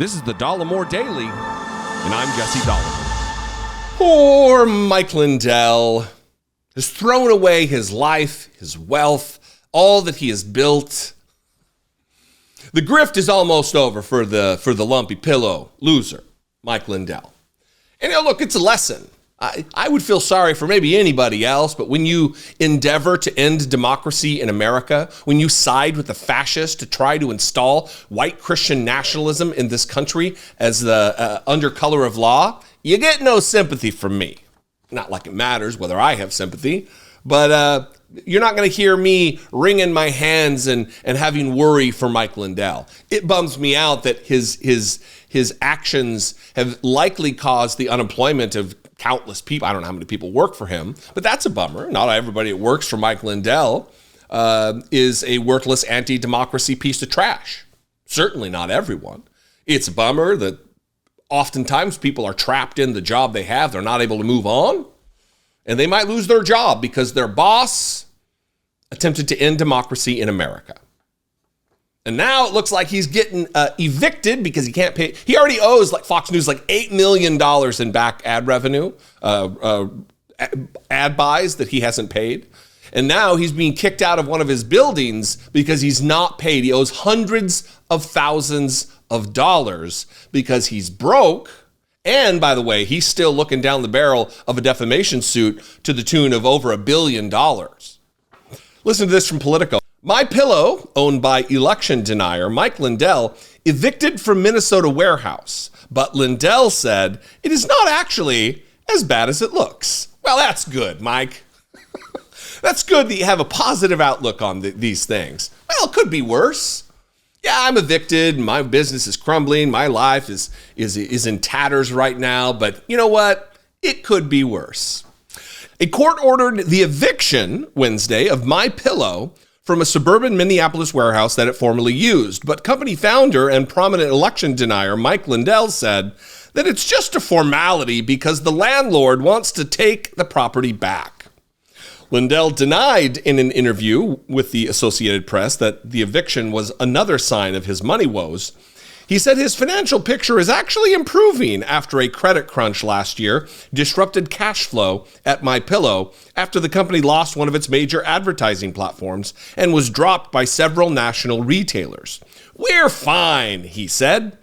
This is the Dollemore Daily, and I'm Jesse Dollemore. Poor Mike Lindell has thrown away his life, his wealth, all that he has built. The grift is almost over for the lumpy pillow loser, Mike Lindell. And look, it's a lesson. I would feel sorry for maybe anybody else, but when you endeavor to end democracy in America, when you side with the fascists to try to install white Christian nationalism in this country as the under color of law, you get no sympathy from me. Not like it matters whether I have sympathy, but you're not going to hear me wringing my hands and having worry for Mike Lindell. It bums me out that his actions have likely caused the unemployment of countless people. I don't know how many people work for him, but that's a bummer. Not everybody that works for Mike Lindell is a worthless anti-democracy piece of trash. Certainly not everyone. It's a bummer that oftentimes people are trapped in the job they have. They're not able to move on, and they might lose their job because their boss attempted to end democracy in America. And now it looks like he's getting evicted because he can't pay. He already owes like Fox News like $8 million in back ad revenue, ad buys that he hasn't paid. And now he's being kicked out of one of his buildings because he's not paid. He owes hundreds of thousands of dollars because he's broke. And by the way, he's still looking down the barrel of a defamation suit to the tune of over $1 billion. Listen to this from Politico. MyPillow, owned by election denier Mike Lindell, evicted from Minnesota warehouse. But Lindell said it is not actually as bad as it looks. Well, that's good, Mike. That's good that you have a positive outlook on these things. Well, it could be worse. Yeah, I'm evicted. My business is crumbling. My life is in tatters right now. But you know what? It could be worse. A court ordered the eviction Wednesday of MyPillow from a suburban Minneapolis warehouse that it formerly used. But company founder and prominent election denier Mike Lindell said that it's just a formality because the landlord wants to take the property back. Lindell denied in an interview with the Associated Press that the eviction was another sign of his money woes. He said his financial picture is actually improving after a credit crunch last year disrupted cash flow at MyPillow after the company lost one of its major advertising platforms and was dropped by several national retailers. We're fine, he said.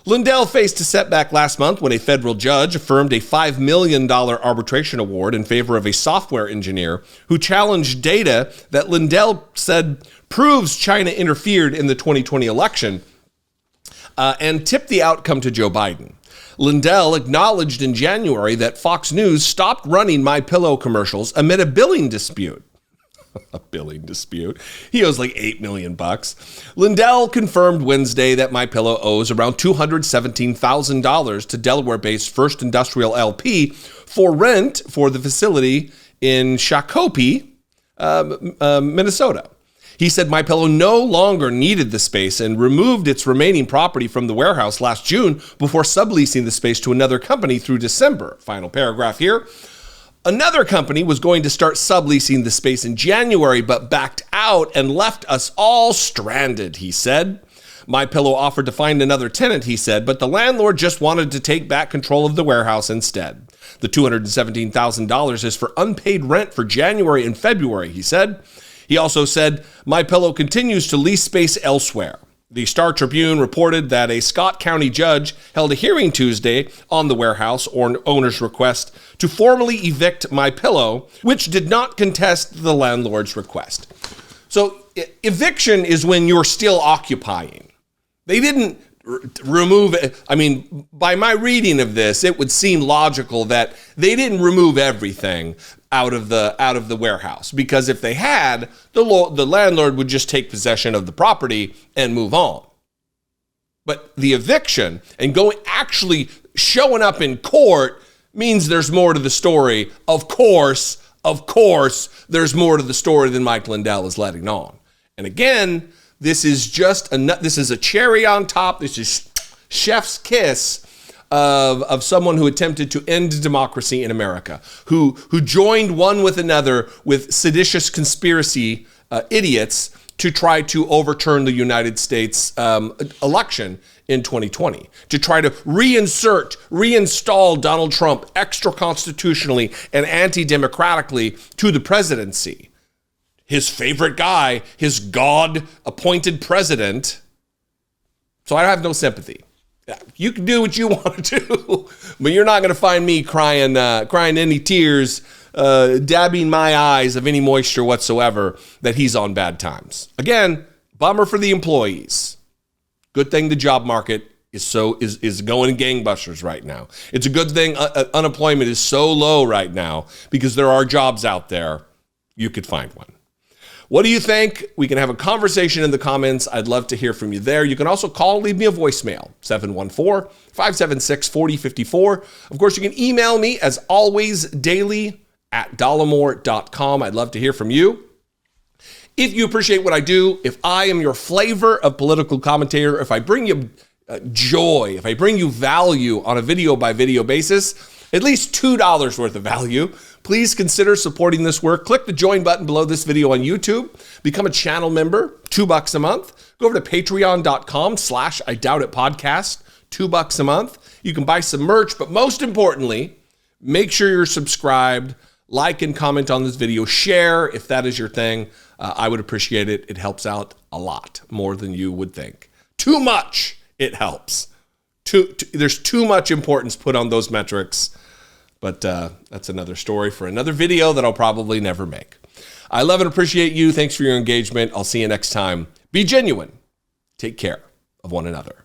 Lindell faced a setback last month when a federal judge affirmed a $5 million arbitration award in favor of a software engineer who challenged data that Lindell said proves China interfered in the 2020 election and tipped the outcome to Joe Biden. Lindell acknowledged in January that Fox News stopped running MyPillow commercials amid a billing dispute. A billing dispute. He owes like $8 million. Lindell confirmed Wednesday that MyPillow owes around $217,000 to Delaware-based First Industrial LP for rent for the facility in Shakopee, Minnesota. He said MyPillow no longer needed the space and removed its remaining property from the warehouse last June before subleasing the space to another company through December. Final paragraph here. Another company was going to start subleasing the space in January, but backed out and left us all stranded, he said. MyPillow offered to find another tenant, he said, but the landlord just wanted to take back control of the warehouse instead. The $217,000 is for unpaid rent for January and February, he said. He also said MyPillow continues to lease space elsewhere. The Star Tribune reported that a Scott County judge held a hearing Tuesday on the warehouse owner's request to formally evict MyPillow, which did not contest the landlord's request. So eviction is when you're still occupying. They didn't remove it. I mean, by my reading of this, it would seem logical that they didn't remove everything out of the warehouse, because if they had, the landlord would just take possession of the property and move on. But the eviction and actually showing up in court means there's more to the story. Of course, there's more to the story than Mike Lindell is letting on. And again, this is a cherry on top. This is chef's kiss of someone who attempted to end democracy in America, who joined one with another with seditious conspiracy idiots to try to overturn the United States election in 2020 to try to reinstall Donald Trump extra constitutionally and anti-democratically to the presidency. His favorite guy, his God-appointed president. So I have no sympathy. You can do what you want to do, but you're not going to find me crying any tears, dabbing my eyes of any moisture whatsoever that he's on bad times. Again, bummer for the employees. Good thing the job market is going gangbusters right now. It's a good thing unemployment is so low right now because there are jobs out there. You could find one. What do you think? We can have a conversation in the comments. I'd love to hear from you there. You can also call, leave me a voicemail, 714-576-4054. Of course, you can email me as always daily at dollemore.com. I'd love to hear from you. If you appreciate what I do, if I am your flavor of political commentator, if I bring you joy, if I bring you value on a video by video basis, at least $2 worth of value, please consider supporting this work. Click the join button below this video on YouTube. Become a channel member, $2 a month. Go over to patreon.com/IDoubtItPodcast, $2 a month. You can buy some merch, but most importantly, make sure you're subscribed, like and comment on this video, share if that is your thing. I would appreciate it. It helps out a lot, more than you would think. Too much, it helps. There's too much importance put on those metrics. But that's another story for another video that I'll probably never make. I love and appreciate you. Thanks for your engagement. I'll see you next time. Be genuine. Take care of one another.